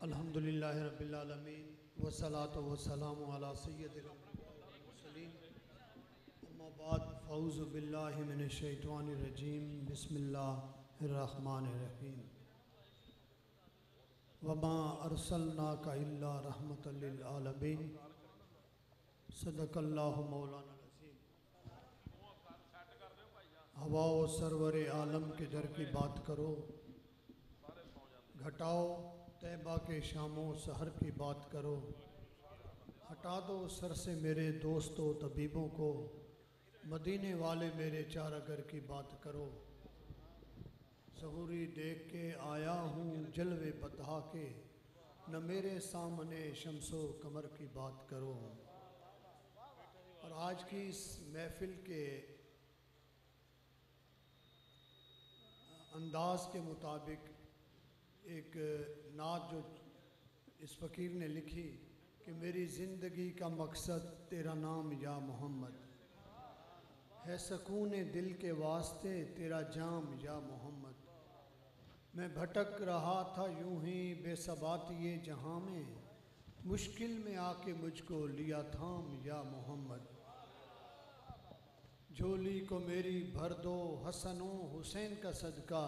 अल्हम्दुलिल्लाहि रब्बिल आलमीन वस्सलातु वस्सलामु अला सय्यिदिल मुरसलीन अम्मा बाद फ़ऊज़ु बिल्लाहि मिनश शैतानिर रजीम बिस्मिल्लाहिर रहमानिर रहीम वमा अरसलनाका इल्ला रहमतल लिल आलमीन सदक़ल्लाहु मौलाना अज़ीम। हवा व सरवर आलम के दर की बात करो, घटाओ तैबा के शामों सहर की बात करो, हटा दो सर से मेरे दोस्तों तबीबों को, मदीने वाले मेरे चारागर की बात करो। ज़हूरी देख के आया हूँ जलवे बता के, न मेरे सामने शम्सो कमर की बात करो। और आज की इस महफिल के अंदाज के मुताबिक एक नात जो इस फ़कीर ने लिखी कि मेरी ज़िंदगी का मकसद तेरा नाम या मोहम्मद है, सकून दिल के वास्ते तेरा जाम या मोहम्मद। मैं भटक रहा था यूं ही बेसबाती जहाँ में, मुश्किल में आके मुझको लिया थाम या मोहम्मद। झोली को मेरी भर दो हसनों हुसैन का सदका,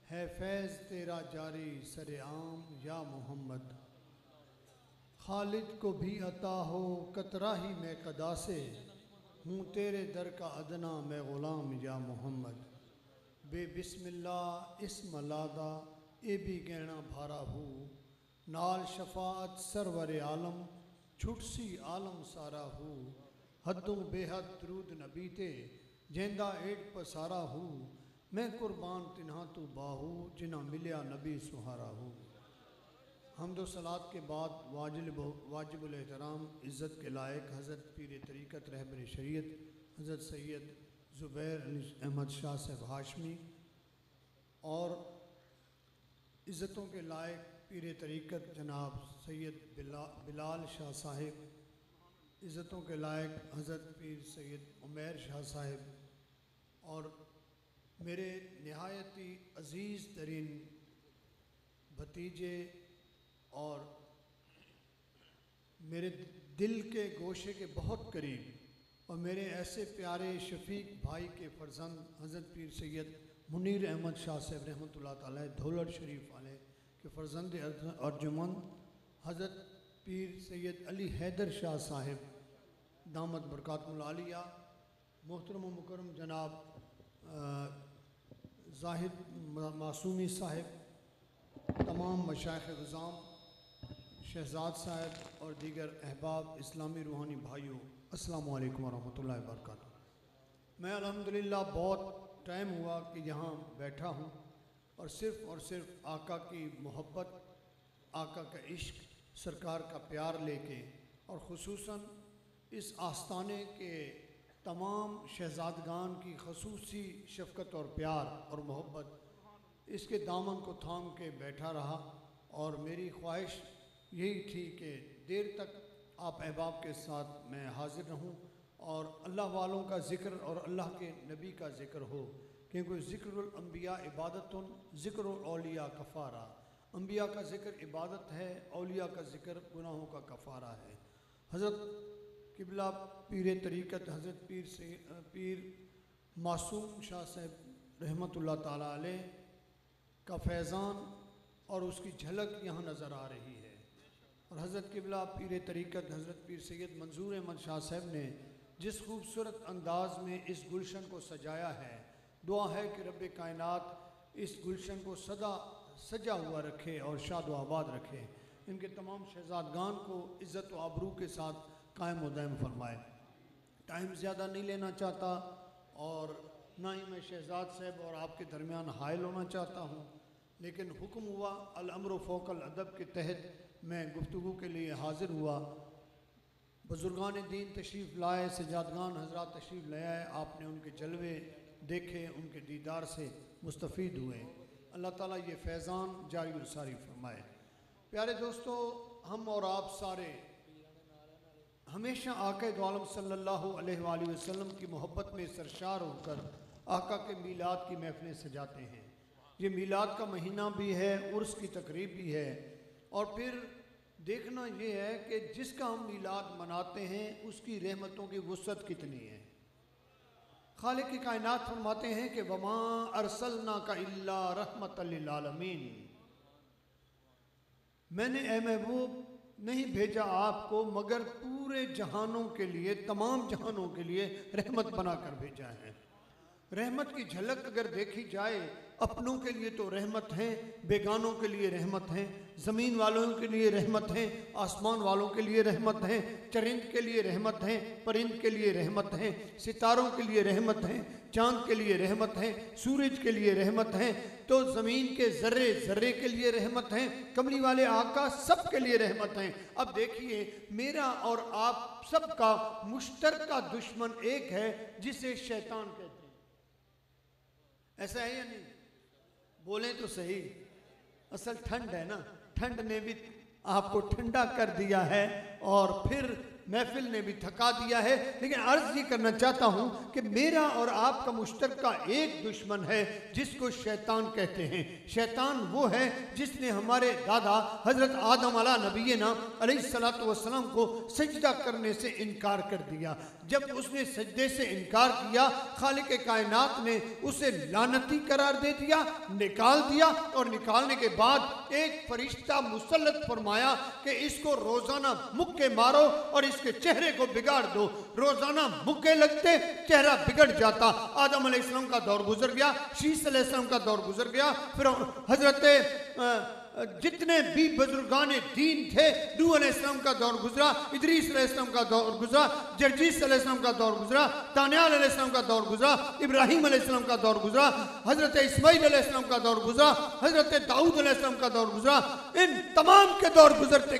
है फैज़ तेरा जारी सरेआम या मोहम्मद। खालिद को भी अता हो कतरा ही मैं कदा से, हूँ तेरे दर का अदना मैं ग़ुलाम या मोहम्मद। बे बिस्मिल्लाह इस्म लादा ए भी गहना भारा हूँ, नाल शफात सरवर आलम छुटसी आलम सारा हूँ। हदों बेहद दरूद नबी ते जेंदा एड पसारा हूँ, मैं कुर्बान तिन्हा तू बाहू जिन्हा मिलिया नबी सुहारा हूँ। हम्दो सलात के बाद वाजिबुल एहतराम इज़्ज़त के लायक हज़रत पीर तरीक़त रहबर शरीयत हज़रत सैयद ज़ुबैर अहमद शाह साहब हाशमी और इज़्ज़तों के लायक पीर तरीक़त जनाब सैयद बिलाल शाह साहिब, इज़्ज़तों के लायक हज़रत पीर सैयद उमैर शाह साहिब और मेरे नहायती अज़ीज़ तरीन भतीजे और मेरे दिल के गोशे के बहुत करीब और मेरे ऐसे प्यारे शफीक भाई के फ़र्जंद हज़रत पीर सैयद मुनीर अहमद शाह साहब रहमतुल्लाह ताला धौलत शरीफ वाले के फ़र्जंद अर्जुमंद हज़रत पीर सैयद अली हैदर शाह साहिब दामद बरकातुल आलिया, मोहतरम व मुकर्रम जनाब ज़ाहिद मासूमी साहिब, तमाम मशाइख़ निज़ाम शहजाद साहब और दीगर अहबाब इस्लामी रूहानी भाइयों, अस्सलामु अलैकुम वरहमतुल्लाहि वबरकातुहू। मैं अल्हम्दुलिल्लाह बहुत टाइम हुआ कि यहाँ बैठा हूँ और सिर्फ़ आका की मोहब्बत, आका का इश्क, सरकार का प्यार लेके और ख़ुसूसन इस आस्ताने के तमाम शहजादगान की खसूसी शफ़क़त और प्यार और मोहब्बत, इसके दामन को थाम के बैठा रहा। और मेरी ख्वाहिश यही थी कि देर तक आप अहबाब के साथ मैं हाज़िर रहूं और अल्लाह वालों का ज़िक्र और अल्लाह के नबी का ज़िक्र हो, क्योंकि ज़िक्रुल अंबिया इबादतुन ज़िक्रुल औलिया कफ़ारा। अंबिया का ज़िक्र इबादत है, औलिया का ज़िक्र गुनाहों का कफ़ारा है। हज़रत किबला पीर तरीक़त हज़रत पीर मासूम शाह साहब रहमतुल्लाह ताला अलैह का फैज़ान और उसकी झलक यहाँ नज़र आ रही है। और हज़रत किबला पीर तरीक़त हज़रत पीर सैयद मंसूर अहमद शाह साहब ने जिस खूबसूरत अंदाज़ में इस गुलशन को सजाया है, दुआ है कि रब्बे कायनात इस गुलशन को सदा सजा हुआ रखे और शाद व आबाद रखे, इनके तमाम शहजादगान को इज़्ज़त व आबरू के साथ कायम व दायम फरमाए। टाइम ज़्यादा नहीं लेना चाहता और ना ही मैं शहजाद साहब और आपके दरमियान हायल होना चाहता हूँ, लेकिन हुक्म हुआ अल-अम्र फ़ौक़ल अदब के तहत मैं गुफ्तगू के लिए हाज़िर हुआ। बुज़ुर्गान दीन तशरीफ़ लाए, सजादगान हज़रात तशरीफ़ ले आए, आपने उनके जलवे देखे, उनके दीदार से मुस्तफ़ीद हुए। अल्लाह ताला ये फैज़ान जारी व सारी फरमाए। प्यारे दोस्तों, हम और आप सारे हमेशा आक़ा दो आलम सल्लल्लाहु अलैहि वसल्लम की मोहब्बत में सरशार होकर आका के मीलाद की महफ़िलें सजाते हैं। ये मीलाद का महीना भी है, उर्स की तकरीब भी है और फिर देखना ये है कि जिसका हम मीलाद मनाते हैं उसकी रहमतों की वुसअत कितनी है। खालिक की कायनात फरमाते हैं कि वमा अरसलना का इल्ला रहमतल लिल आलमीन, मैंने ए महबूब नहीं भेजा आपको मगर पूरे जहानों के लिए, तमाम जहानों के लिए रहमत बनाकर भेजा है। रहमत की झलक अगर देखी जाए, अपनों के लिए तो रहमत है, बेगानों के लिए रहमत है, ज़मीन वालों के लिए रहमत है, आसमान वालों के लिए रहमत है, चरिंद के लिए रहमत है, परिंद के लिए रहमत है, सितारों के लिए रहमत है, चांद के लिए रहमत है, सूरज के लिए रहमत है, तो ज़मीन के ज़र्रे ज़र्रे के लिए रहमत है, कमली वाले आका सब के लिए रहमत है। अब देखिए, मेरा और आप सबका मुश्तरका दुश्मन एक है जिसे शैतान कहते हैं। ऐसा है या नहीं? बोलें तो सही। असल ठंड है ना, ठंड ने भी आपको ठंडा कर दिया है और फिर महफिल ने भी थका दिया है। लेकिन अर्ज ये करना चाहता हूँ कि मेरा और आपका मुश्तरका एक दुश्मन है जिसको शैतान कहते हैं। शैतान वो है जिसने हमारे दादा हजरत आदम अला नबीना अलैहिस्सलातु वस्सलाम को सजदा करने से इनकार कर दिया। जब उसने सजदे से इनकार किया, खालिक कायनात ने उसे लानती करार दे दिया, निकाल दिया, और निकालने के बाद एक फरिश्ता मुसल्लत फरमाया कि इसको रोजाना मुक्के मारो और इसके चेहरे को बिगाड़ दो। रोजाना मुक्के लगते, चेहरा बिगड़ जाता। आदम अलैहिस्सलाम का दौर गुजर गया, शीश अलैहिस्सलाम का दौर गुजर गया, फिर हजरत जितने भी बुजुर्गान दीन थे, नूह अलैहिस्सलाम का दौर गुजरा, इदरीस अलैहिस्सलाम का दौर गुजरा, जर्जीस अलैहिस्सलाम का दौर गुजरा, तान्याल अलैहिस्सलाम का दौर गुजरा, इब्राहिम अलैहिस्सलाम का दौर गुजरा, हजरत इस्माइल अलैहिस्सलाम का दौर गुजरा, हजरत दाऊद अलैहिस्सलाम का दौर गुजरा। इन तमाम के दौर गुजरते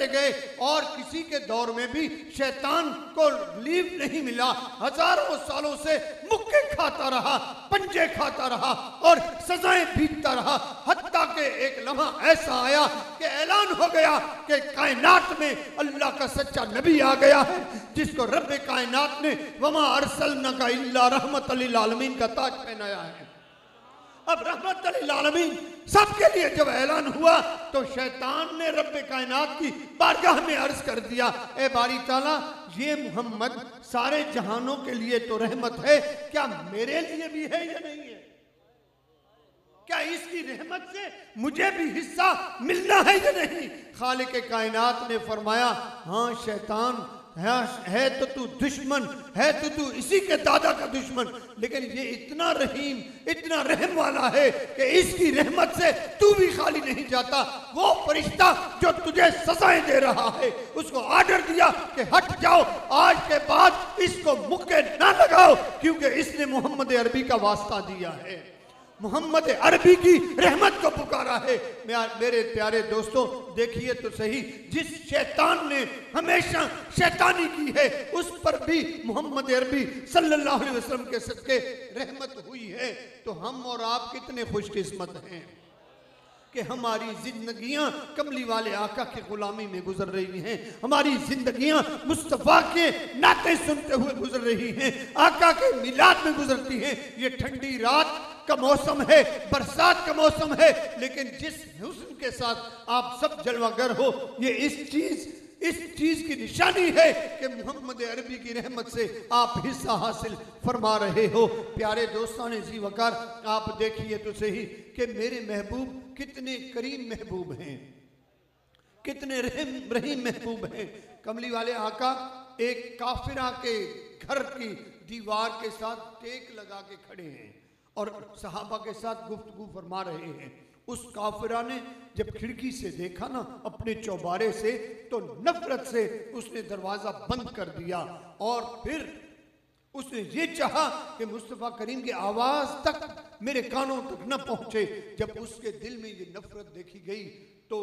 गए और किसी के दौर में भी शैतान को लीव नहीं मिला। हजारों सालों से मुक्के खाता रहा, पंजे खाता रहा और सजाएं बीतता रहा, हत्ता के एक लम्हा ऐसा आया कि ऐलान हो गया कि कायनात में अल्लाह का सच्चा नबी आ गया है, जिसको रब्बे कायनात ने वमा अरसलनाका इल्ला रहमतल लिल आलमीन का ताज पहनाया है। अब रहमतल लिल आलमीन सबके लिए जब ऐलान हुआ तो शैतान ने रब्बे कायनात की बारगाह में अर्ज कर दिया, ए बारी ताला, ये मोहम्मद सारे जहानों के लिए तो रहमत है, क्या मेरे लिए भी है या नहीं है? क्या इसकी रहमत से मुझे भी हिस्सा मिलना है या नहीं? खालिक कायनात ने फरमाया, हाँ शैतान है तो तू दुश्मन है, तो तू इसी के दादा का दुश्मन, लेकिन ये इतना रहीम, इतना रहम वाला है कि इसकी रहमत से तू भी खाली नहीं जाता। वो फरिश्ता जो तुझे सजाएं दे रहा है, उसको आर्डर दिया कि हट जाओ, आज के बाद इसको मुक्के ना लगाओ, क्योंकि इसने मोहम्मद अरबी का वास्ता दिया है, मोहम्मद अरबी की रहमत को पुकारा है। मेरे प्यारे दोस्तों, देखिए तो सही, जिस शैतान ने हमेशा शैतानी की है उस पर भी मोहम्मद अरबी सल्लल्लाहु अलैहि वसल्लम के सदके रहमत हुई है। तो हम और आप कितने खुशकिस्मत हैं कि हमारी जिंदगियां कमली वाले आका की गुलामी में गुजर रही हैं, हमारी जिंदगियां मुस्तफा के नाते सुनते हुए गुजर रही हैं, आका के मिलाद में गुजरती हैं। ये ठंडी रात का मौसम है, बरसात का मौसम है, लेकिन जिस हुस्न के साथ आप सब जलवागर हो, ये इस चीज की निशानी है कि मोहम्मद अरबी की रहमत से आप हिस्सा हासिल फरमा रहे हो। प्यारे दोस्तान जी वकार, आप देखिए तो सही कि मेरे महबूब कितने करीम महबूब हैं, कितने रहीम महबूब हैं। कमली वाले आका एक काफिरा के घर की दीवार के साथ टेक लगा के खड़े हैं और सहाबा के साथ गुफ्तगू फरमा रहे हैं। उस काफिरा ने जब खिड़की से देखा ना अपने चौबारे से, तो नफरत से उसने दरवाजा बंद कर दिया और फिर उसने ये चाहा कि मुस्तफ़ा करीम की आवाज तक मेरे कानों तक न पहुंचे। जब उसके दिल में ये नफरत देखी गई तो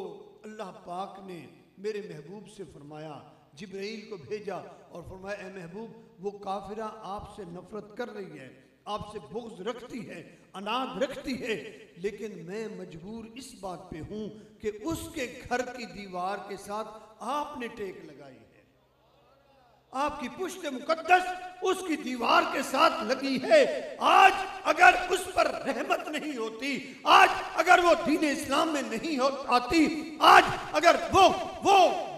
अल्लाह पाक ने मेरे महबूब से फरमाया, जिब्राइल को भेजा और फरमाया, ए महबूब, वो काफिरा आपसे नफरत कर रही है, आपसे बुग़्ज़ रखती है, अनाद रखती है, लेकिन मैं मजबूर इस बात पे हूं कि उसके घर की दीवार के साथ आपने टेक लगाई है। आपकी पुश्त मुकद्दस उसकी दीवार के साथ लगी है। आज अगर उस पर रहमत नहीं होती, आज अगर वो दीन इस्लाम में नहीं आती, आज अगर वो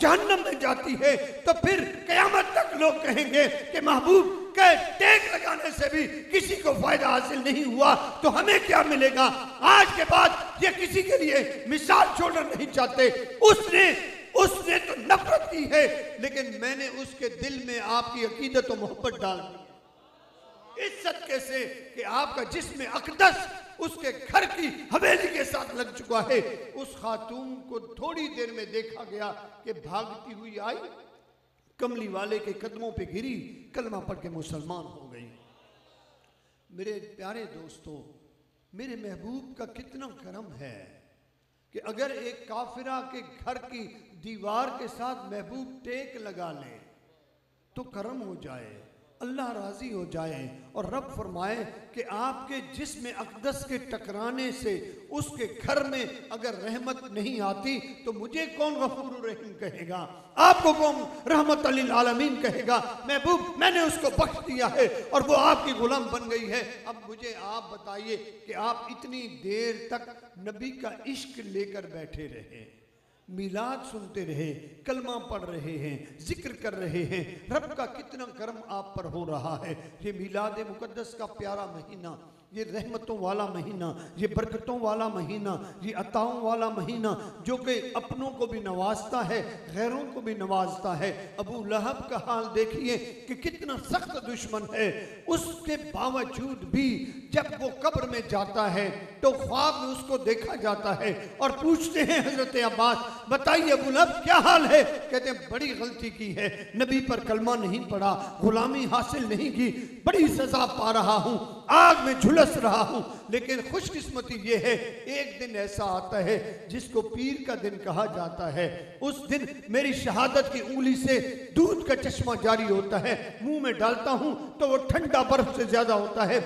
जहन्नम में जाती है, तो फिर क़यामत तक लोग कहेंगे कि महबूब के टेक लगाने से भी किसी को फायदा हासिल नहीं हुआ, तो हमें क्या मिलेगा। आज के बाद ये किसी के लिए मिसाल छोड़ना नहीं चाहते। उसने तो नफरत की है, लेकिन मैंने उसके दिल में आपकी अकीदत और मोहब्बत डाल दी इस सदके से कि आपका जिस्म अक़दस उसके घर की हवेली के साथ लग चुका है। उस खातून को थोड़ी देर में देखा गया कि भागती हुई आई, कमली वाले के कदमों पे गिरी, कलमा पढ़ के मुसलमान हो गई। मेरे प्यारे दोस्तों, मेरे महबूब का कितना करम है कि अगर एक काफिरा के घर की दीवार के साथ महबूब टेक लगा ले तो करम हो जाए, अल्लाह राजी हो जाए। और रब फरमाए कि आपके जिस्म अक़दस के टकराने से उसके घर में अगर रहमत नहीं आती तो मुझे कौन गफूर रहीम कहेगा, आपको कौन रहमत लिल आलमीन कहेगा। महबूब मैंने उसको बख्श दिया है और वो आपकी गुलाम बन गई है। अब मुझे आप बताइए कि आप इतनी देर तक नबी का इश्क लेकर बैठे रहे, मिलाद सुनते रहे, कलमा पढ़ रहे हैं, जिक्र कर रहे हैं, रब का कितना करम आप पर हो रहा है। ये मिलाद मुकद्दस का प्यारा महीना, ये रहमतों वाला महीना, ये बरकतों वाला महीना, ये अताओं वाला महीना, जो कि अपनों को भी नवाजता है, गैरों को भी नवाजता है। अबू लहब का हाल देखिए कि कितना सख्त दुश्मन है, उसके बावजूद भी जब वो कब्र में जाता है तो ख्वाब में उसको देखा जाता है और पूछते हैं हजरत अब्बास, बताइए अबू लहब क्या हाल है। कहते हैं बड़ी गलती की है, नबी पर कलमा नहीं पढ़ा, गुलामी हासिल नहीं की, बड़ी सजा पा रहा हूँ, आग में झुलस रहा हूँ। लेकिन खुशकिस्मती ये है, एक दिन ऐसा आता है जिसको पीर का दिन कहा जाता है। उस दिन मेरी शहादत की उंगली से दूध का चश्मा जारी होता है, मुंह में डालता हूँ तो वो ठंडा बर्फ से ज्यादा होता है,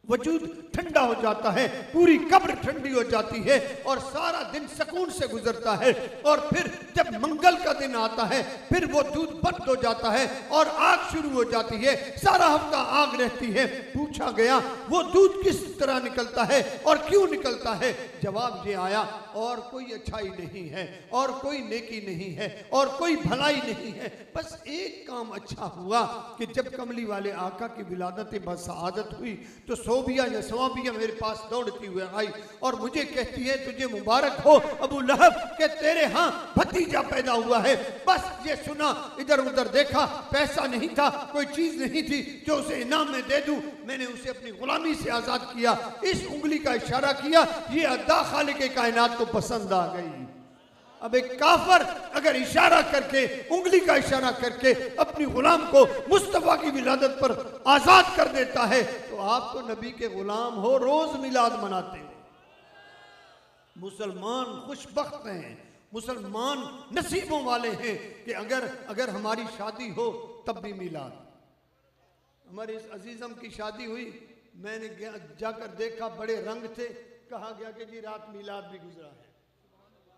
वजूद ठंडा हो जाता है, पूरी कब्र ठंडी हो जाती है और सारा दिन सुकून से गुजरता है। और फिर जब मंगल का दिन आता है फिर वो दूध बंद हो जाता है और आग शुरू हो जाती है, सारा हफ्ता आग रहती है। पूछा गया वो दूध किस तरह निकलता है और क्यों निकलता है, जवाब ये आया और कोई अच्छाई नहीं है और कोई नेकी नहीं है और कोई भलाई नहीं है, बस एक काम अच्छा हुआ कि जब कमली वाले आका की विलादत बसआदत हुई तो सोबिया या सवाबिया मेरे पास दौड़ती हुई आई और मुझे कहती है तुझे मुबारक हो अबू लहब के तेरे हाँ भतीजा पैदा हुआ है। बस ये सुना, इधर उधर देखा, पैसा नहीं था, कोई चीज नहीं थी जो उसे इनाम में दे दूं, मैंने उसे अपनी गुलामी से आजाद किया। इस उंगली का इशारा किया, ये अदा खालिक कायनात को पसंद आ गई। अब एक काफर अगर इशारा करके, उंगली का इशारा करके अपनी गुलाम को मुस्तफा की विलादत पर आजाद कर देता है, तो आप तो नबी के गुलाम हो, रोज मिलाद मनाते हो। मुसलमान खुशबख्त हैं, मुसलमान नसीबों वाले हैं कि अगर हमारी शादी हो तब भी मिलाद। हमारे इस अजीजम की शादी हुई, मैंने जाकर देखा, बड़े रंग थे, कहा गया कि जी रात मिलाद भी गुजरा है,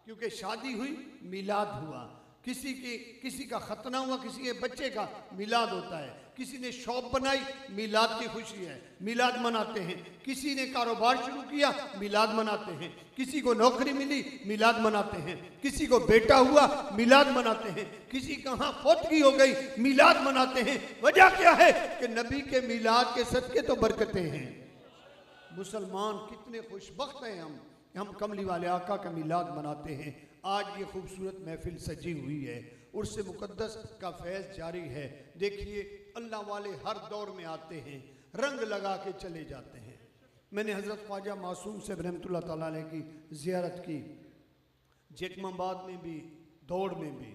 क्योंकि शादी हुई मिलाद हुआ, किसी का खतना हुआ, किसी के बच्चे का मिलाद होता है, किसी ने शॉप बनाई मिलाद की खुशी है, मिलाद मनाते हैं, किसी ने कारोबार शुरू किया मिलाद मनाते हैं, किसी को नौकरी मिली मिलाद मनाते हैं, किसी को बेटा हुआ मिलाद मनाते हैं, किसी कहाँ फौतगी हो गई मिलाद मनाते हैं। वजह क्या है कि नबी के मिलाद के सदके तो बरकतें हैं। मुसलमान कितने खुशबख्त हैं हम कमली वाले आका का मिलाद मनाते हैं। आज ये खूबसूरत महफिल सजी हुई है, उर्स मुक़द्दस का फैज़ जारी है। देखिए अल्लाह वाले हर दौर में आते हैं, रंग लगा के चले जाते हैं। मैंने हज़रत ख्वाजा मासूम से रहमतुल्लाह तआला अलैह की ज़ियारत की, जैकमाबाद में भी, दौड़ में भी,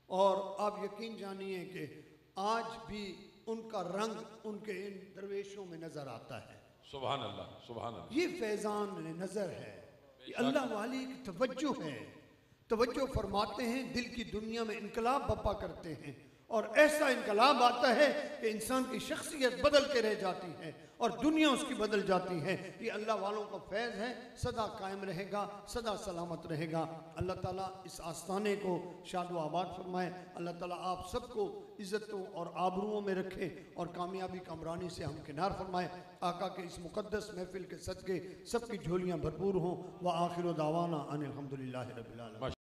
और आप यकीन जानिए कि आज भी उनका रंग उनके इन दरवेशों में नज़र आता है। सुभान अल्लाह, सुभान अल्लाह। ये फैज़ान नज़र है, ये अल्लाह वाली की तवज्जो है, तवज्जो फरमाते हैं, दिल की दुनिया में इनकलाब बपा करते हैं और ऐसा इनकलाब आता है कि इंसान की शख्सियत बदल के रह जाती है और दुनिया उसकी बदल जाती है। ये अल्लाह वालों का फैज़ है, सदा कायम रहेगा, सदा सलामत रहेगा। अल्लाह ताला इस आस्थाने को शाद व आबाद फरमाए। अल्लाह ताला आप सबको इज़्ज़तों और आबरुओं में रखे और कामयाबी कमरानी से हम किनार फरमाए। आका के इस मुक़द्दस महफिल के सदक़े सबकी झोलियाँ भरपूर हों। व आखिर दावाना अनिल हम्दुलिल्लाहि रब्बिल आलमीन।